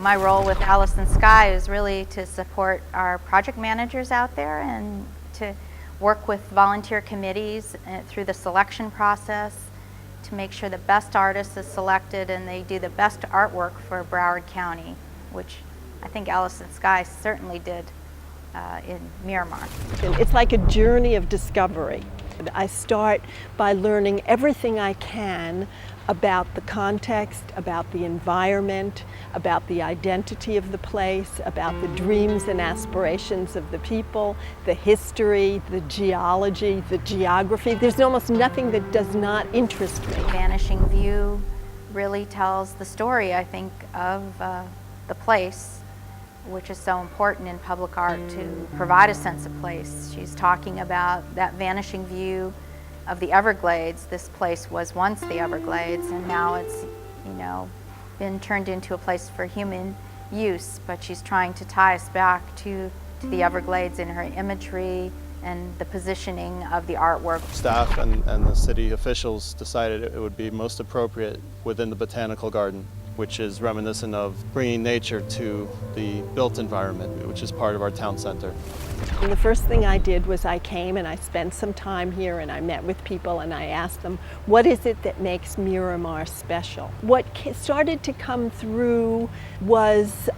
My role with Alison Sky is really to support our project managers out there and to work with volunteer committees through the selection process to make sure the best artist is selected and they do the best artwork for Broward County, which I think Alison Sky certainly did in Miramar. It's like a journey of discovery. I start by learning everything I can about the context, about the environment, about the identity of the place, about the dreams and aspirations of the people, the history, the geology, the geography. There's almost nothing that does not interest me. Vanishing View really tells the story, I think, of the place, which is so important in public art to provide a sense of place. She's talking about that vanishing view of the Everglades. This place was once the Everglades, and now it's, been turned into a place for human use, but she's trying to tie us back to the Everglades in her imagery and the positioning of the artwork. Staff and the city officials decided it would be most appropriate within the botanical garden, which is reminiscent of bringing nature to the built environment, which is part of our town center. And the first thing I did was I came and I spent some time here and I met with people and I asked them, what is it that makes Miramar special? What started to come through was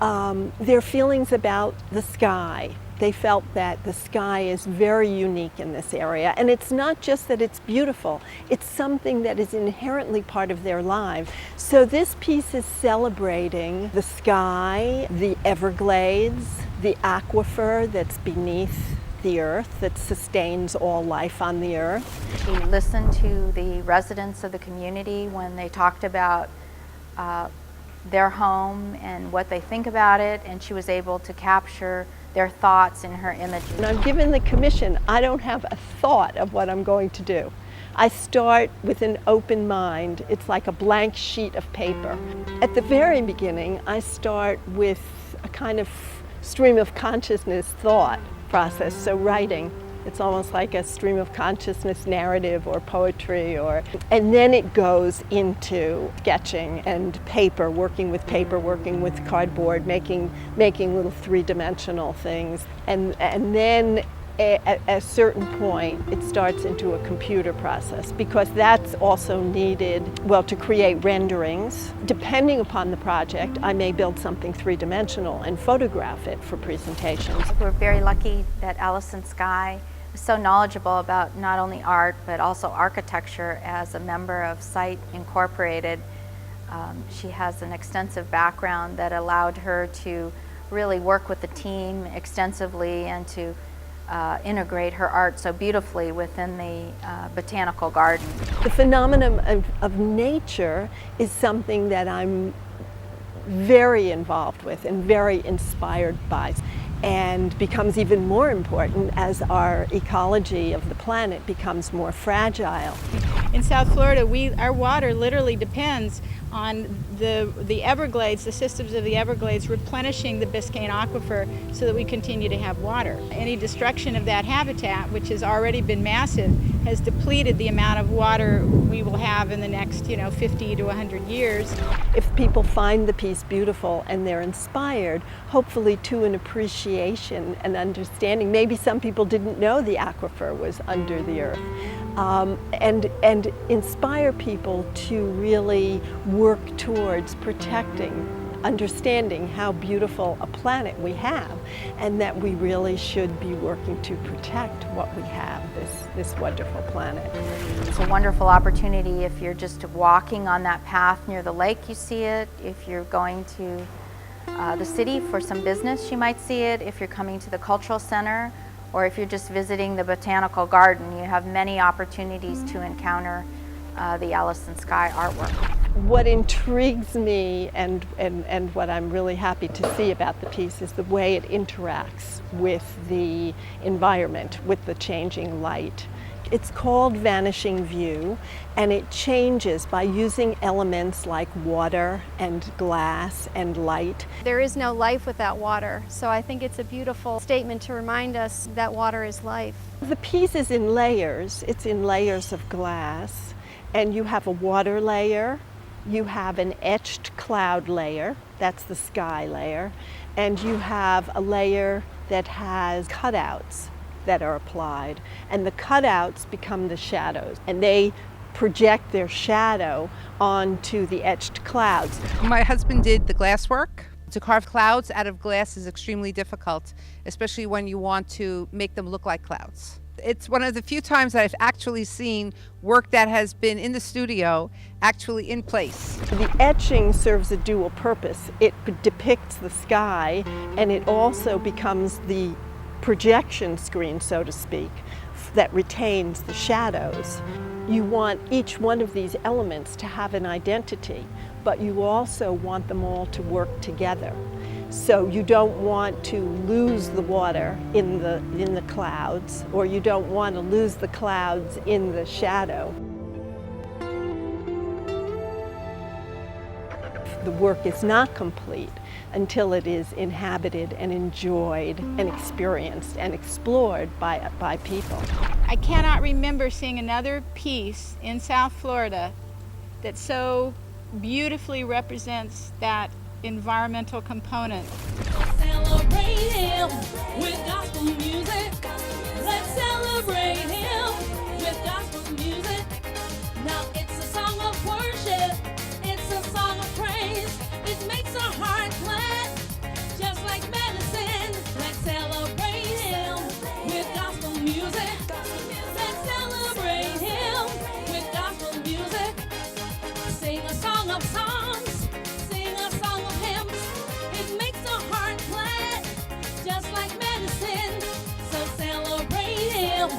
their feelings about the sky. They felt that the sky is very unique in this area, and it's not just that it's beautiful, it's something that is inherently part of their lives. So this piece is celebrating the sky, the Everglades, the aquifer that's beneath the earth, that sustains all life on the earth. She listened to the residents of the community when they talked about their home and what they think about it, and she was able to capture their thoughts in her images. When I'm given the commission, I don't have a thought of what I'm going to do. I start with an open mind. It's like a blank sheet of paper. At the very beginning, I start with a kind of stream of consciousness thought process, so writing. It's almost like a stream of consciousness narrative or poetry, and then it goes into sketching and paper, working with cardboard, making little three-dimensional things. And then at a certain point, it starts into a computer process, because that's also needed, to create renderings. Depending upon the project, I may build something three-dimensional and photograph it for presentations. We're very lucky that Alison Sky is so knowledgeable about not only art, but also architecture as a member of Site Incorporated. She has an extensive background that allowed her to really work with the team extensively and to integrate her art so beautifully within the botanical garden. The phenomenon of nature is something that I'm very involved with and very inspired by, and becomes even more important as our ecology of the planet becomes more fragile. In South Florida, our water literally depends on the Everglades, the systems of the Everglades replenishing the Biscayne aquifer so that we continue to have water. Any destruction of that habitat, which has already been massive, has depleted the amount of water we will have in the next 50 to 100 years. If people find the piece beautiful and they're inspired, hopefully to an appreciation and understanding. Maybe some people didn't know the aquifer was under the earth. And inspire people to really work towards protecting, understanding how beautiful a planet we have, and that we really should be working to protect what we have, this wonderful planet. It's a wonderful opportunity if you're just walking on that path near the lake, you see it. If you're going to the city for some business, you might see it. If you're coming to the cultural center, or if you're just visiting the botanical garden, you have many opportunities to encounter the Alison Sky artwork. What intrigues me and what I'm really happy to see about the piece is the way it interacts with the environment, with the changing light. It's called Vanishing View, and it changes by using elements like water and glass and light. There is no life without water, so I think it's a beautiful statement to remind us that water is life. The piece is in layers. It's in layers of glass, and you have a water layer, You have an etched cloud layer, that's the sky layer, and you have a layer that has cutouts that are applied, and the cutouts become the shadows, and they project their shadow onto the etched clouds. My husband did the glass work. To carve clouds out of glass is extremely difficult, especially when you want to make them look like clouds. It's one of the few times that I've actually seen work that has been in the studio actually in place. The etching serves a dual purpose. It depicts the sky, and it also becomes the projection screen, so to speak, that retains the shadows. You want each one of these elements to have an identity, but you also want them all to work together. So you don't want to lose the water in the clouds, or you don't want to lose the clouds in the shadow. The work is not complete until it is inhabited and enjoyed and experienced and explored by people. I cannot remember seeing another piece in South Florida that so beautifully represents that environmental component. Celebrate him with gospel music. Let's celebrate him with gospel music. Now it's a song of worship. It's a song of praise. It makes our heart glad, just like medicine. Let's celebrate him with gospel music. Let's celebrate him with gospel music. Sing a song of songs. Sing a song of hymns. It makes our heart glad, just like medicine. So celebrate him.